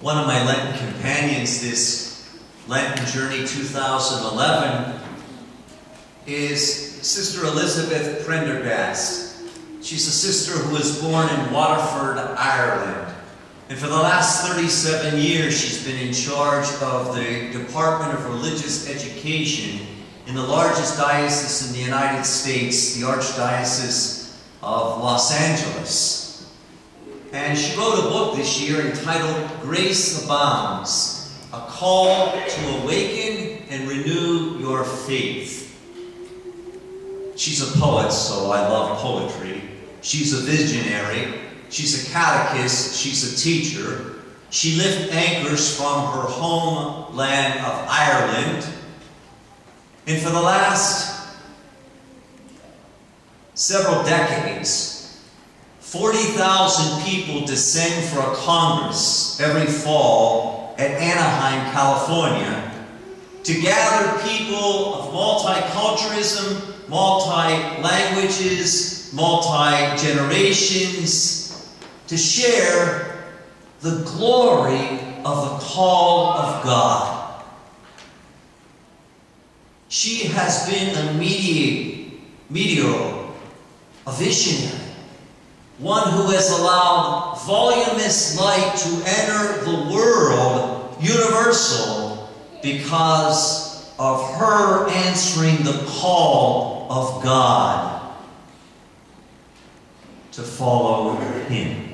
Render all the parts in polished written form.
one of my Lenten companions this Lenten journey 2011 is Sister Elizabeth Prendergast. She's a sister who was born in Waterford, Ireland. And for the last 37 years, she's been in charge of the Department of Religious Education in the largest diocese in the United States, the Archdiocese of Los Angeles. And she wrote a book this year entitled Grace Abounds, a call to awaken and renew your faith. She's a poet, so I love poetry. She's a visionary. She's a catechist. She's a teacher. She lifted anchors from her homeland of Ireland. And for the last several decades, 40,000 people descend for a Congress every fall at Anaheim, California, to gather people of multiculturalism, multi-languages, multi-generations, to share the glory of the call of God. She has been a mediator, a visionary, one who has allowed voluminous light to enter the world universal because of her answering the call of God to follow Him.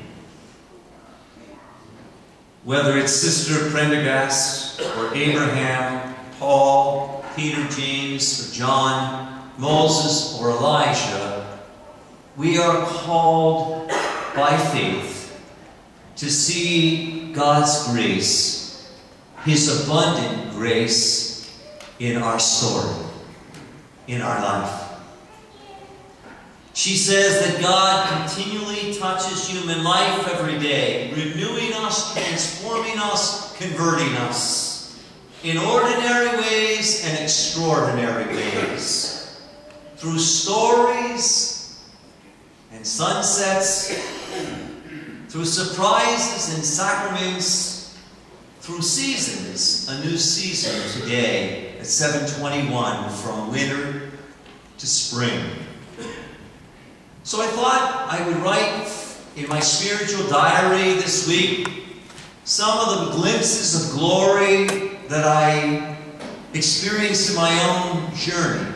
Whether it's Sister Prendergast or Abraham, Paul, Peter, James, or John, Moses, or Elijah, we are called by faith to see God's grace, His abundant grace in our story, in our life. She says that God continually touches human life every day, renewing us, transforming us, converting us in ordinary ways and extraordinary ways, through stories and sunsets, through surprises and sacraments, through seasons, a new season today at 7:21, from winter to spring. So I thought I would write in my spiritual diary this week some of the glimpses of glory that I experienced in my own journey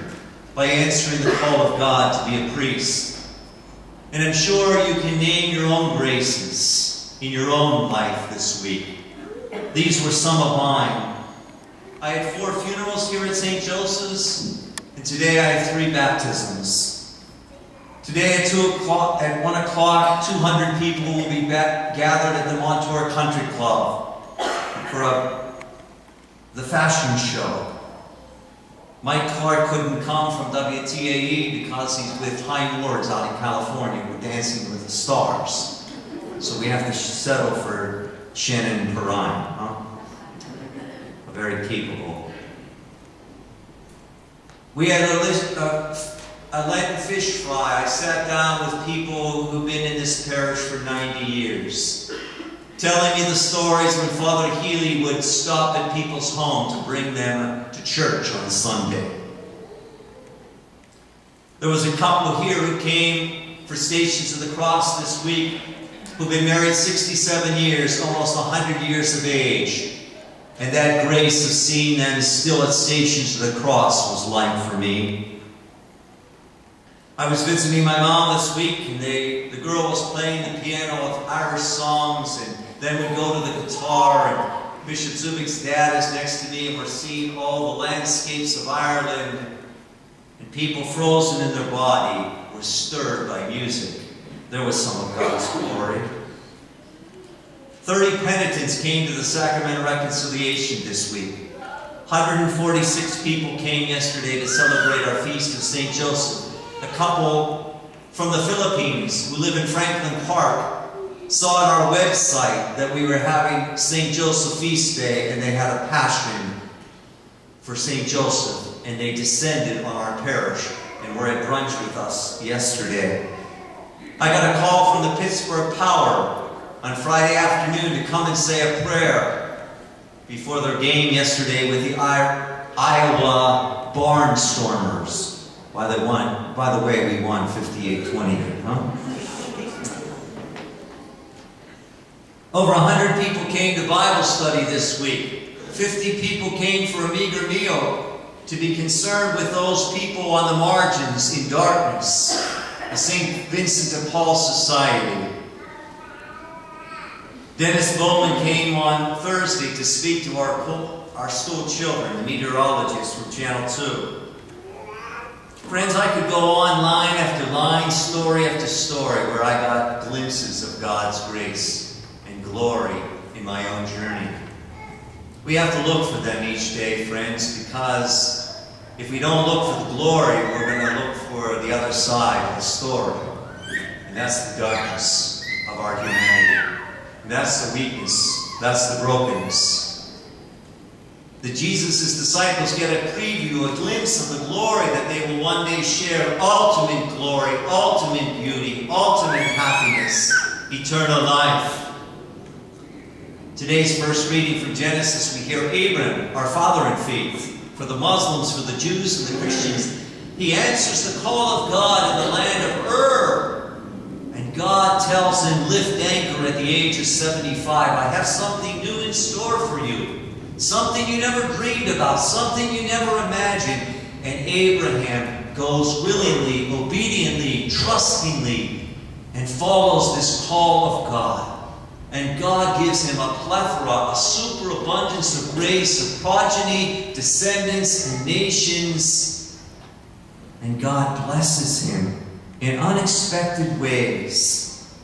by answering the call of God to be a priest. And I'm sure you can name your own graces in your own life this week. These were some of mine. I had 4 funerals here at St. Joseph's, and today I have 3 baptisms. Today at 1 o'clock, 200 people will be gathered at the Montour Country Club for the fashion show. Mike Clark couldn't come from WTAE because he's with High Lords out in California. We're Dancing with the Stars. So we have to settle for Shannon Perrine, huh? Very capable. We had a Lenten fish fry. I sat down with people who've been in this parish for 90 years, telling me the stories when Father Healy would stop at people's home to bring them to church on Sunday. There was a couple here who came for Stations of the Cross this week who've been married 67 years, almost 100 years of age. And that grace of seeing them still at Stations of the Cross was light for me. I was visiting my mom this week, and the girl was playing the piano with Irish songs, and then we'd go to the guitar, and Bishop Zubik's dad is next to me, and we're seeing all the landscapes of Ireland, and people frozen in their body were stirred by music. There was some of God's glory. 30 penitents came to the Sacrament of Reconciliation this week. 146 people came yesterday to celebrate our feast of St. Joseph. A couple from the Philippines who live in Franklin Park saw on our website that we were having St. Joseph Feast Day, and they had a passion for St. Joseph, and they descended on our parish and were at brunch with us yesterday. I got a call from the Pittsburgh Power on Friday afternoon to come and say a prayer before their game yesterday with the Iowa Barnstormers. By the way, we won 58-20, huh? Over 100 people came to Bible study this week. 50 people came for a meager meal to be concerned with those people on the margins in darkness. The St. Vincent de Paul Society. Dennis Bowman came on Thursday to speak to our school children, the meteorologists from Channel 2. Friends, I could go on line after line, story after story, where I got glimpses of God's grace and glory in my own journey. We have to look for them each day, friends, because if we don't look for the glory, we're going to look for the other side of the story. And that's the darkness of our humanity. And that's the weakness. That's the brokenness. That Jesus' disciples get a preview, a glimpse of the glory that they will one day share. Ultimate glory, ultimate beauty, ultimate happiness, eternal life. Today's first reading from Genesis, we hear Abraham, our father in faith. For the Muslims, for the Jews, and the Christians, he answers the call of God in the land of Ur. And God tells him, lift anchor at the age of 75. I have something new in store for you. Something you never dreamed about. Something you never imagined. And Abraham goes willingly, obediently, trustingly, and follows this call of God. And God gives him a plethora, a superabundance of grace, of progeny, descendants, and nations. And God blesses him in unexpected ways.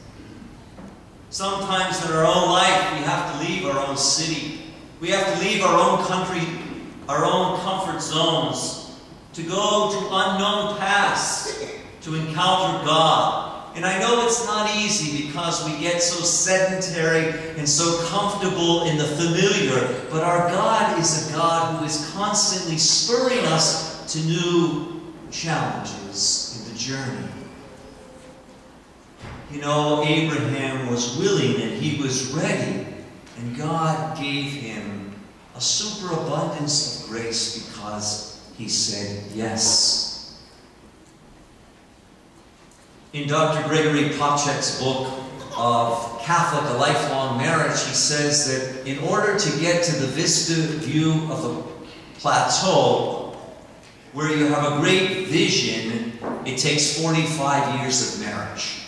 Sometimes in our own life, we have to leave our own city. We have to leave our own country, our own comfort zones, to go to unknown paths, to encounter God. And I know it's not easy because we get so sedentary and so comfortable in the familiar, but our God is a God who is constantly spurring us to new challenges in the journey. You know, Abraham was willing and he was ready, and God gave him a superabundance of grace because he said yes. In Dr. Gregory Popcak's book of Catholic, A Lifelong Marriage, he says that in order to get to the vista view of the plateau, where you have a great vision, it takes 45 years of marriage.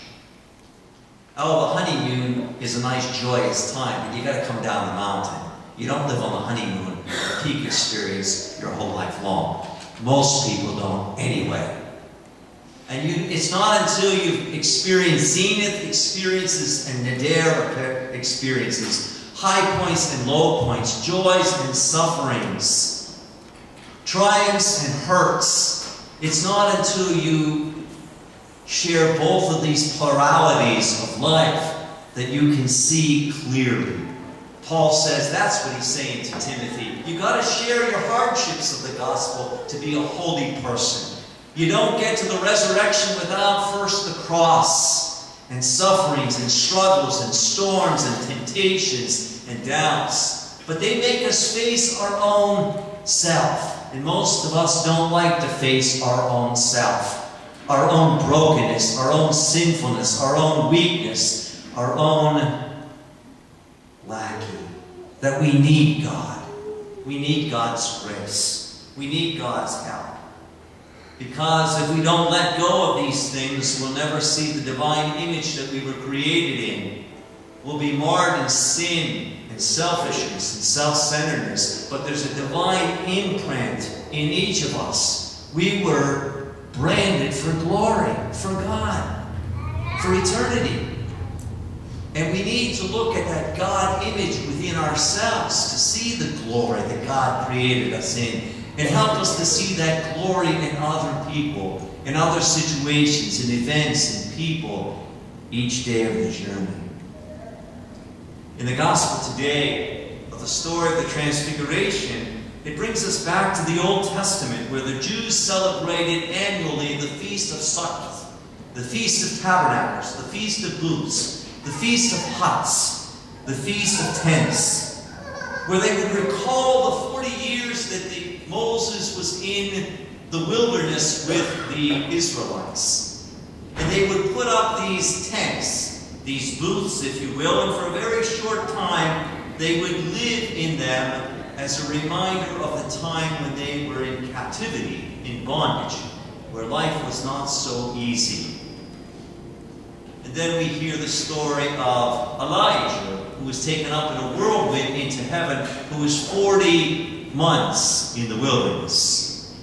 Oh, the honeymoon is a nice, joyous time, but you got to come down the mountain. You don't live on the honeymoon, the peak experience, your whole life long. Most people don't anyway. And it's not until you've experienced zenith experiences and nadir experiences, high points and low points, joys and sufferings, triumphs and hurts. It's not until you share both of these pluralities of life that you can see clearly. Paul says, that's what he's saying to Timothy. You've got to share your hardships of the gospel to be a holy person. You don't get to the resurrection without first the cross and sufferings and struggles and storms and temptations and doubts. But they make us face our own self. And most of us don't like to face our own self. Our own brokenness, our own sinfulness, our own weakness, our own lacking. That we need God. We need God's grace. We need God's help. Because if we don't let go of these things, we'll never see the divine image that we were created in. We'll be marred in sin and selfishness and self-centeredness. But there's a divine imprint in each of us. We were branded for glory, for God, for eternity. And we need to look at that God image within ourselves to see the glory that God created us in. And help us to see that glory in other people, in other situations, in events, and people, each day of the journey. In the Gospel today, of the story of the Transfiguration, it brings us back to the Old Testament, where the Jews celebrated annually the Feast of Sukkot, the Feast of Tabernacles, the Feast of Booths. the Feast of Huts, the Feast of Tents, where they would recall the 40 years that Moses was in the wilderness with the Israelites. And they would put up these tents, these booths, if you will, and for a very short time they would live in them as a reminder of the time when they were in captivity, in bondage, where life was not so easy. And then we hear the story of Elijah, who was taken up in a whirlwind into heaven, who was 40 months in the wilderness.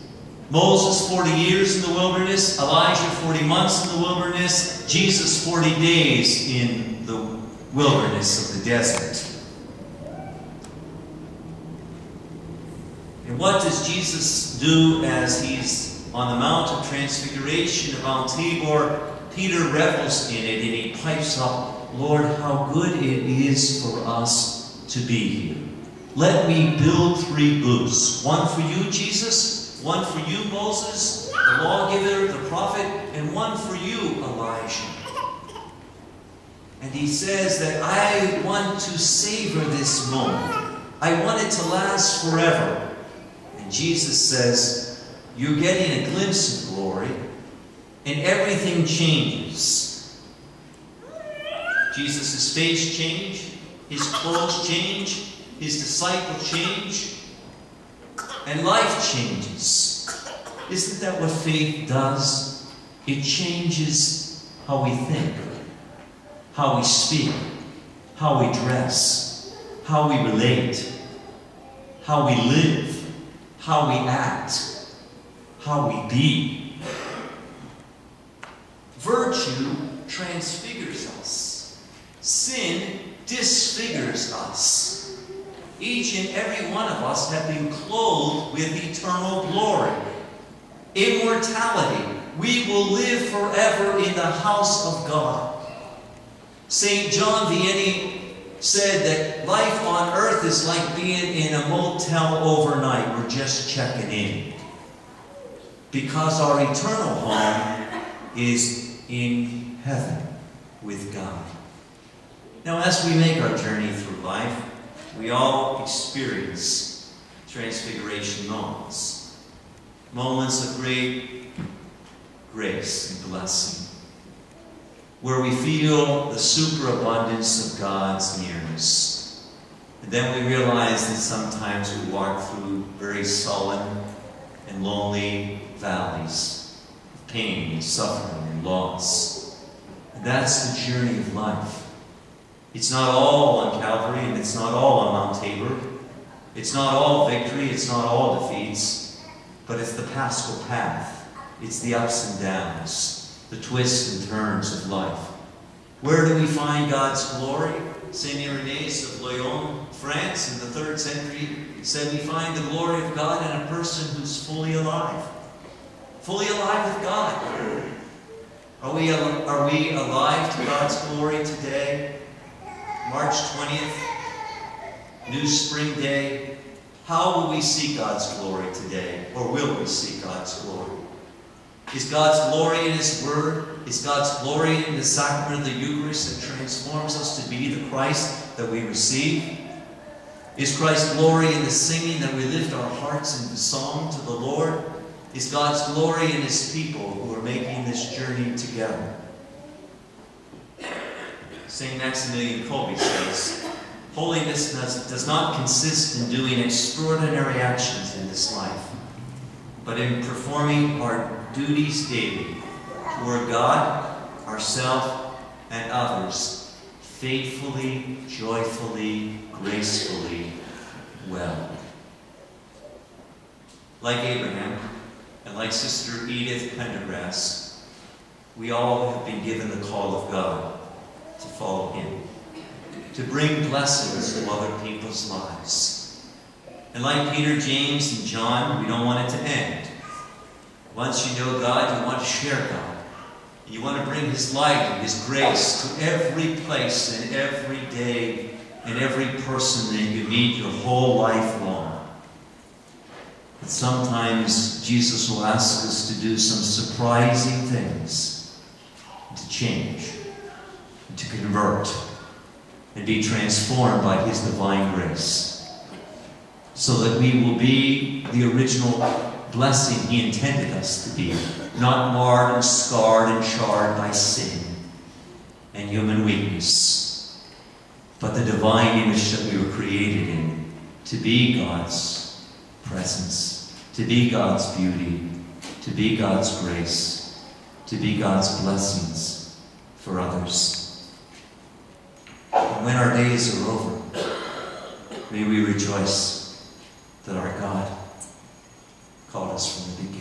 Moses, 40 years in the wilderness. Elijah, 40 months in the wilderness. Jesus, 40 days in the wilderness of the desert. And what does Jesus do as he's on the Mount of Transfiguration of Mount Tabor? Peter revels in it, and he pipes up, "Lord, how good it is for us to be here. Let me build 3 booths. One for you, Jesus, one for you, Moses, the lawgiver, the prophet, and one for you, Elijah." And he says that I want to savor this moment. I want it to last forever. And Jesus says, you're getting a glimpse of glory, and everything changes. Jesus' face changed, his clothes change, his disciples change, and life changes. Isn't that what faith does? It changes how we think, how we speak, how we dress, how we relate, how we live, how we act, how we be. Virtue transfigures us. Sin disfigures us. Each and every one of us have been clothed with eternal glory. Immortality. We will live forever in the house of God. St. John Vianney said that life on earth is like being in a motel overnight. We're just checking in. Because our eternal home is in heaven with God. Now, as we make our journey through life, we all experience transfiguration moments. Moments of great grace and blessing, where we feel the superabundance of God's nearness. And then we realize that sometimes we walk through very sullen and lonely valleys of pain and suffering and loss. And that's the journey of life. It's not all on Calvary, and it's not all on Mount Tabor. It's not all victory, it's not all defeats, but it's the paschal path. It's the ups and downs, the twists and turns of life. Where do we find God's glory? St. Irenaeus of Lyon, France, in the 3rd century, said we find the glory of God in a person who's fully alive. Fully alive with God. Are we alive to God's glory today? March 20th, new spring day. How will we see God's glory today? Or will we see God's glory? Is God's glory in His Word? Is God's glory in the sacrament of the Eucharist that transforms us to be the Christ that we receive? Is Christ's glory in the singing that we lift our hearts in song to the Lord? Is God's glory in His people who are making this journey together? St. Maximilian Kolbe says, holiness does not consist in doing extraordinary actions in this life, but in performing our duties daily toward God, ourselves, and others, faithfully, joyfully, gracefully, well. Like Abraham, and like Sister Edith Pendergrass, we all have been given the call of God to follow Him, to bring blessings to other people's lives. And like Peter, James, and John, we don't want it to end. Once you know God, you want to share God. You want to bring His light and His grace to every place and every day and every person that you meet your whole life long. But sometimes Jesus will ask us to do some surprising things, to change. and to convert and be transformed by His divine grace, so that we will be the original blessing He intended us to be, not marred and scarred and charred by sin and human weakness, but the divine image that we were created in, to be God's presence, to be God's beauty, to be God's grace, to be God's blessings for others. And when our days are over, may we rejoice that our God called us from the beginning.